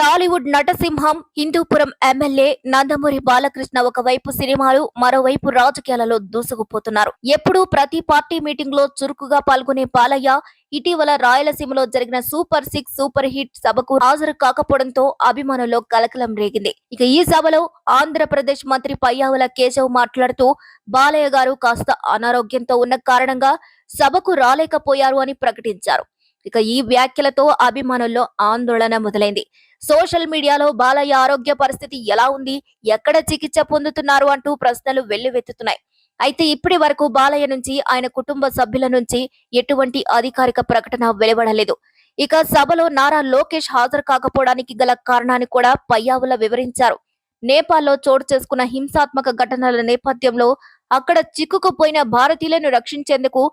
Tollywood నటసింహం Hindupuram MLA Nandamuri Balakrishna ఒకవైపు సినిమాలు మరోవైపు రాజకీయాలలో దూసుకుపోతున్నారు. ఎప్పుడూ ప్రతి పార్టీ మీటింగ్ లో చురుకుగా పాల్గొనే బాలయ్య ఇటీవల రాయలసీమలో జరిగిన సూపర్ 6 సూపర్ హిట్ సభకు హాజరు కాకపోవడంతో అభిమానుల్లో కలకలం రేగింది. ఇక ఈ సభలో ఆంధ్రప్రదేశ్ మంత్రి పయ్యావుల కేశవ్ మాట్లాడుతూ బాలయ్య గారు కాస్త అనారోగ్యంతో ఉన్న కారణంగా సభకు రాలేకపోయారు అని ప్రకటించారు. ఇక ఈ వ్యాఖ్యలతో అభిమానుల్లో ఆందోళన మొదలైంది. సోషల్ మీడియాలో బాలయ్య ఆరోగ్య పరిస్థితి ఎలా ఉంది, ఎక్కడ చికిత్స పొందుతున్నారు అంటూ ప్రశ్నలు వెల్లువెత్తుతున్నాయి. అయితే ఇప్పటి వరకు బాలయ్య నుంచి ఆయన కుటుంబ సభ్యుల నుంచి ఎటువంటి అధికారిక ప్రకటన వెలువడలేదు. ఇక సభలో నారా లోకేష్ హాజరు కాకపోవడానికి గల కారణాన్ని కూడా పయ్యావుల వివరించారు. నేపాల్లో చోటు చేసుకున్న హింసాత్మక ఘటనల నేపథ్యంలో అక్కడ చిక్కుకుపోయిన భారతీయులను రక్షించేందుకు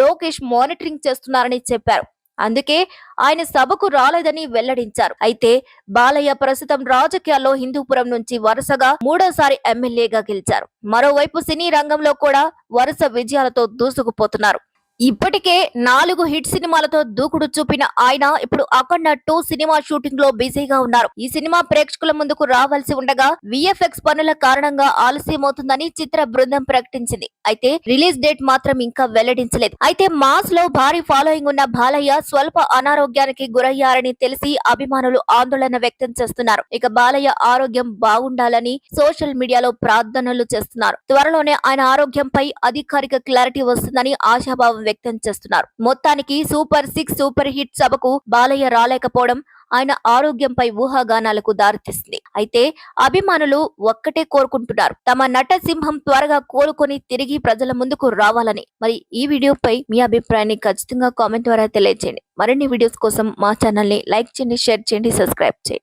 లోకేష్ మానిటరింగ్ చేస్తున్నారని చెప్పారు. అందుకే ఆయన సభకు రాలేదని వెల్లడించారు. అయితే బాలయ్య ప్రస్తుతం రాజకీయాల్లో హిందూపురం నుంచి వరుసగా మూడోసారి ఎమ్మెల్యేగా గెలిచారు. మరోవైపు సినీ రంగంలో కూడా వరుస విజయాలతో దూసుకుపోతున్నారు. ఇప్పటికే 4 హిట్ సినిమాలతో దూకుడు చూపిన ఆయన ఇప్పుడు అఖండ 2 సినిమా షూటింగ్ లో బిజీగా ఉన్నారు. ఈ సినిమా ప్రేక్షకుల ముందుకు రావాల్సి ఉండగా విఎఫ్ఎక్స్ పనుల కారణంగా ఆలస్యమవుతుందని చిత్ర బృందం ప్రకటించింది. అయితే రిలీజ్ డేట్ మాత్రం ఇంకా వెల్లడించలేదు. అయితే మాస్ లో భారీ ఫాలోయింగ్ ఉన్న బాలయ్య స్వల్ప అనారోగ్యానికి గురయ్యారని తెలిసి అభిమానులు ఆందోళన వ్యక్తం చేస్తున్నారు. ఇక బాలయ్య ఆరోగ్యం బాగుండాలని సోషల్ మీడియాలో ప్రార్థనలు చేస్తున్నారు. త్వరలోనే ఆయన ఆరోగ్యంపై అధికారిక క్లారిటీ వస్తుందని ఆశాభావం వ్యక్తం చేస్తున్నారు. మొత్తానికి సూపర్ 6 సూపర్ హిట్ సభకు బాలయ్య రాలేకపోవడం ఆయన ఆరోగ్యంపై ఊహాగానాలకు దారితీస్తుంది. అయితే అభిమానులు ఒక్కటే కోరుకుంటున్నారు, తమ నట సింహం త్వరగా కోలుకొని తిరిగి ప్రజల ముందుకు రావాలని. మరి ఈ వీడియోపై మీ అభిప్రాయాన్ని ఖచ్చితంగా కామెంట్ ద్వారా తెలియజేయండి. మరిన్ని వీడియోస్ కోసం మా ఛానల్ ని లైక్ చేయండి, షేర్ చేయండి, సబ్స్క్రైబ్ చేయండి.